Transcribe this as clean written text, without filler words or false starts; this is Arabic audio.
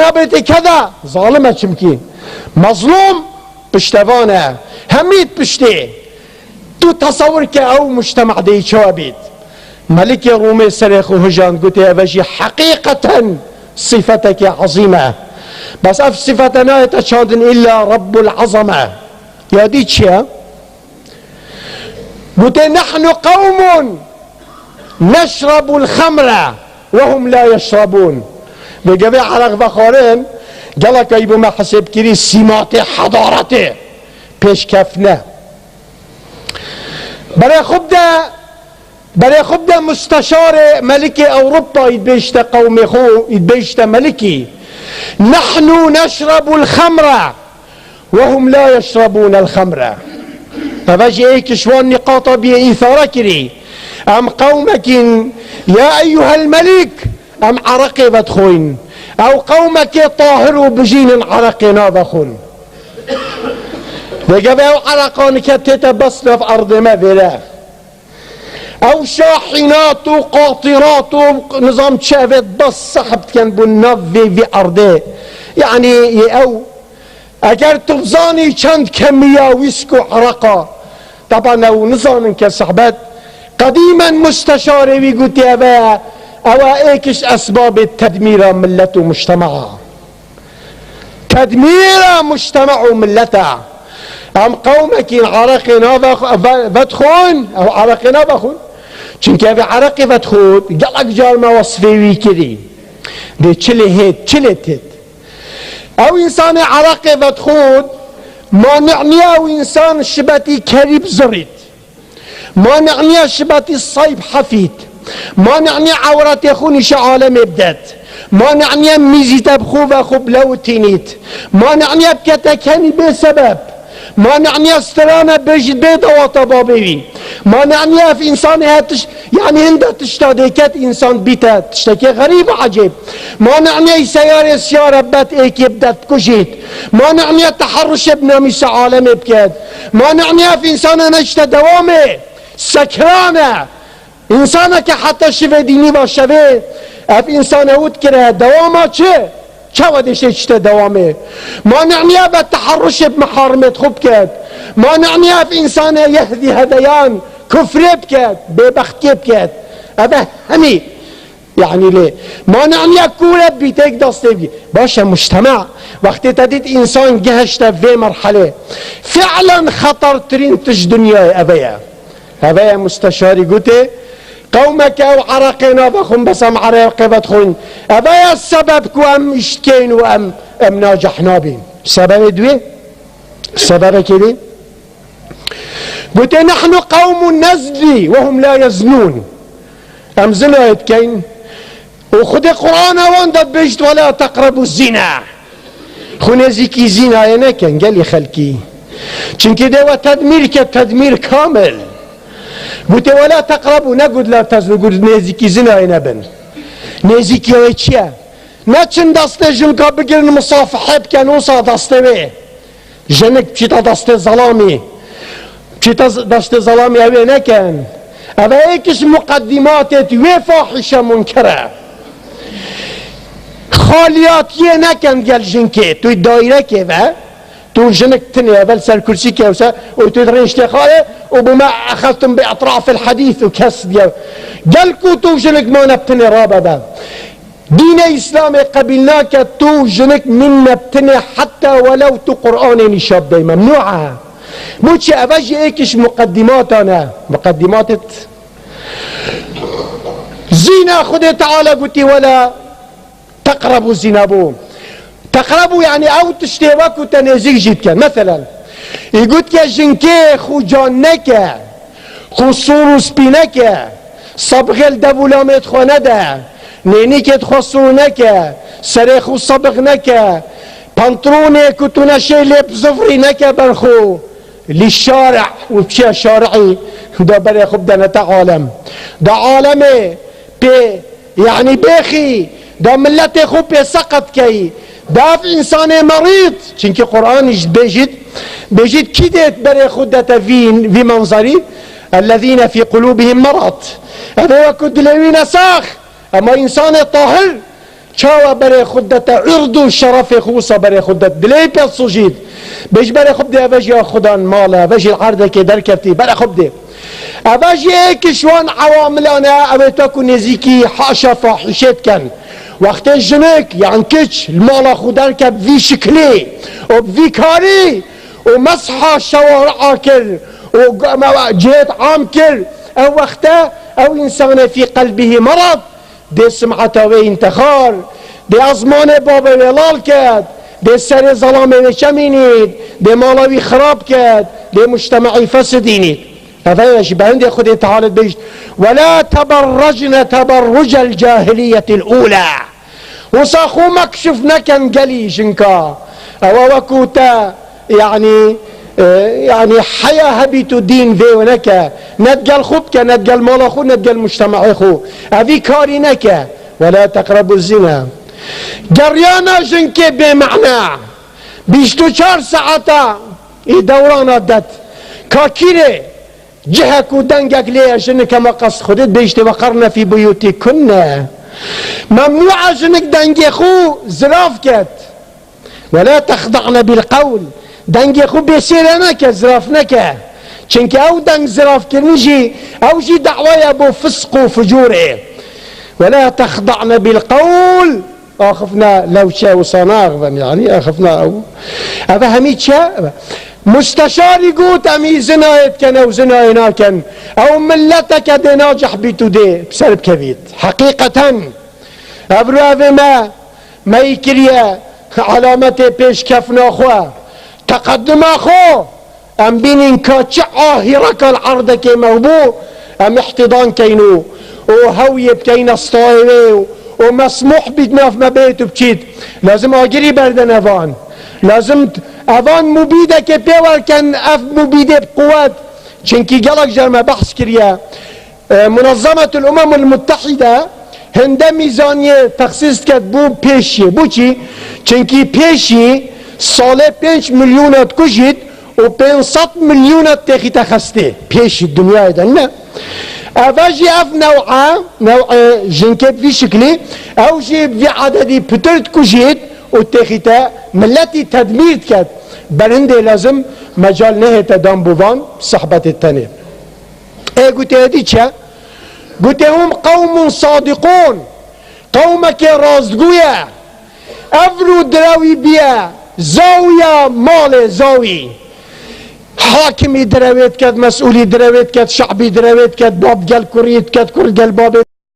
نابێتێ کەدا زاڵمە چمکی مەظلوم پشتەوانە هەمیت پشتێ تو تصور کە ئەو مجتەمع دەیچەوە بیت مەلکی ڕوومێ سەرێخ و هژاند گوتێ ئەڤەژی حەقیقەتەن صفەتێکی عەظیمە بەس ئەف صفەتە نایەتە چاندن ئیلا رب العەظەمە یادی چییە؟ گوتێ نحن قوم نشرب الخمر وهم لا يشربون بقبي عرق بخارين قالك يبو ما حسب كري سماتي حضارتي پیش كفنا برای خبدا مستشار ملكي اوروبا يتبيشتا قومي خو يتبيشتا ملكي نحن نشرب الخمر وهم لا يشربون الخمر فباجي ايك شوان نقاطة بإثارة كري ام قومك يا ايها الملك ام عرقي بدخوين او قومك طاهروا بجين عرقي نابخون بقى او عرقان كتتا بصنا في ارض مذلة او شاحنات وقاطرات ونظام شافت بس سحبت كان بالنفي في ارضه يعني او اگر تبزاني چند كمية ويسكو عرقا طبعا او نظام كسحبت قديما مستشاري ويقول يا او ايكش اسباب تدمير ملة ومجتمعها تدمير مجتمع وملتها ام قومك عرقنا بدخون او عرقنا بخون چونك ابي عرقي بدخون قالك جال ما وصفي كذي دي چلي هيت او انسان عرقي بدخون ما نعني او انسان شبتي كريب زريت ما نعني شبتي الصيب حفيد ما نعني عورات يخوني عالم بدات ما نعني ميزي تبخو بخو بلو تينيت ما نعني بكتكني بسبب ما نعني استرانا بجد بيت وطبابي ما نعني في انسان هاتش يعني هندا تشتاديكات انسان بيتا تشتكي غريب عجيب ما نعني سيارة سيارة بات ايك بدات كجيت ما نعني تحرش بناميس عالم بكاد ما نعني في انسان نشتا دوامي سكرانه انسانك حتى شبه ديني باشبه اف انسان هود كره دوامه چه ودش اشته دوامه ما نعني بالتحرش بمحارمة خوب كاد ما نعني اف انسان يهدي هديان كفر بكاد ببختي بكاد هذا همي يعني ليه ما نعني كوره بيتك دستي باشا مجتمع وقت تديت انسان جهشت في مرحله فعلا خطر ترين تش دنيا ابيا مستشاري قلت قومك او عرقنا بخون بس ام عرقي بدخون ابايا السبب كو ام اشتكين وام ناجحنا بين سبب دوي سبب كده قلت نحن قوم نزلي وهم لا يزنون ام زنا يتكين وخد القرآن وان بجد ولا تقربوا الزنا خنزيكي زنا ينكن قال لي خلكي چونك ده تدمير كتدمير كامل قلت ولا تقربوا نقول لا تزنوا قلت نزيكي زنا ينبن نزيكي ويتشيا ناتشن دسته جنكا بقرن مصافحة بكن وصا دسته بي جنك بشيتا دسته ظلامي بشيتا دسته ظلامي اوه نكن اوه ايكش مقدماتت وفاحشة منكرة خالياتية نكن قال جنكي تو الدائرة كيف تو جنك تني اول سر كرسي كيوسا وتدرين اشتخاله وبما اخذتم باطراف الحديث وكس ديال قالكو تو جنك ما نبتني رابدا دين اسلامي قبلناك تو جنك من نبتني حتى ولو تو قرآن نشاب دي ممنوعة موشي اباجي ايكش مقدمات انا مقدمات زينة خذي تعالى قلتي ولا تقربوا الزنا بو تقربوا يعني او تشتبك وتنزيك جدك مثلا يقولك جنكي خو جانك خو سوروس بينك صبغ الدبولامت خونده نينيك تخصونك سريخو صبغنك بانتروني كتونشي لب زفرينك برخو للشارع وبشي شارعي ده بري خب ده نتعالم ده عالمي بي يعني بيخي ده ملتي خو بي سقط كي ده في انسان مريض چونك قرآن بيجد كدت بري خدت في منظري الذين في قلوبهم مرض هذا كد لوين ساخ اما انسان طاهر چاوا برای خودت عرض و شرف خوصا برای خودت دلی پیت سجید بیش برای خود ده اوش یا خدا ماله اوش العرض که در کفتی برای خود ده اوش یک شوان عواملانه اوه تاکو نزیکی حاشا فاحشت کن وقت جنک یعنی کچ المال خودر که بوی شکلی و بوی کاری و مسح شوارع کرد و جهت عام کرد او وقتا او انسان في قلبه مرض دي سمعته وانتخار دي ازمان باب ولال كد دي سر ظلام وشمينيد دي مالوي خراب كد دي مجتمعي فسدينيد هذا يجب عندي خذ تعالى بيجت ولا تبرجن تبرج الجاهلية الأولى وصاخو مكشف نكن قلي جنكا او وكوتا يعني حياة هبيت دين في ونكا ندقل خبك ندقل مالخو ندقل مجتمع خو هذي كاري نكا ولا تقربوا الزنا جريانا جنكي بمعنى بيشتو 4 ساعتا دوران دات كاكيري جهك ودنقك ليه جنك ما قصد خدت بيشتي وقرنا في بيوتكن ممنوع جنك دنقي خو زراف كت ولا تخضعن بالقول دنگی خوب بسیره نکه زراف نکه چنکه او دنگ زراف کرنجی او جی دعوی بو فسق و فجوره ولا تخضعن بالقول آخفنا لو شا وصناغ يعني آخفنا او همي شا مستشاري قوت امي زنايت كان او زناينا كان او ملتك دي ناجح بيتو دي بسبب كبيت حقيقة ابرو ما يكريا علامتي پیش كفنا خواه تقدم اخو ام بینین که چه آهیره که العرض که موبو ام احتضان کینو و هوی بکین استایوه و مسموح بید ناف مبیتو بچید لازم آگری بردن اوان لازم اوان مبیده که پیور کن اف مبیده بقوت چنکی گلک جرمه بحث کریه منظمة الامم المتحده هنده میزانیه تخصیص کرد بو پیشیه بو چی؟ چنکی پیشی ساله 5 میلیونت کشید و 500 میلیونت تخی تخسته پیش دنیای ده نه اوجی اف نوع جنکت في شکلی اوجی في عددی پترت کشید و تخی تا ملتی تدمیر کرد برنده لازم مجال نه تدام بوان صحبت التاني ايه قلت هدي چه قلت هم قوم صادقون قومك رازقويا افرو دراوي بيا زاوية مال زاوي حاكمي دراويت كد مسؤولي دراويت كد شعبي دراويت كد باب قال كريت كد كل قال باب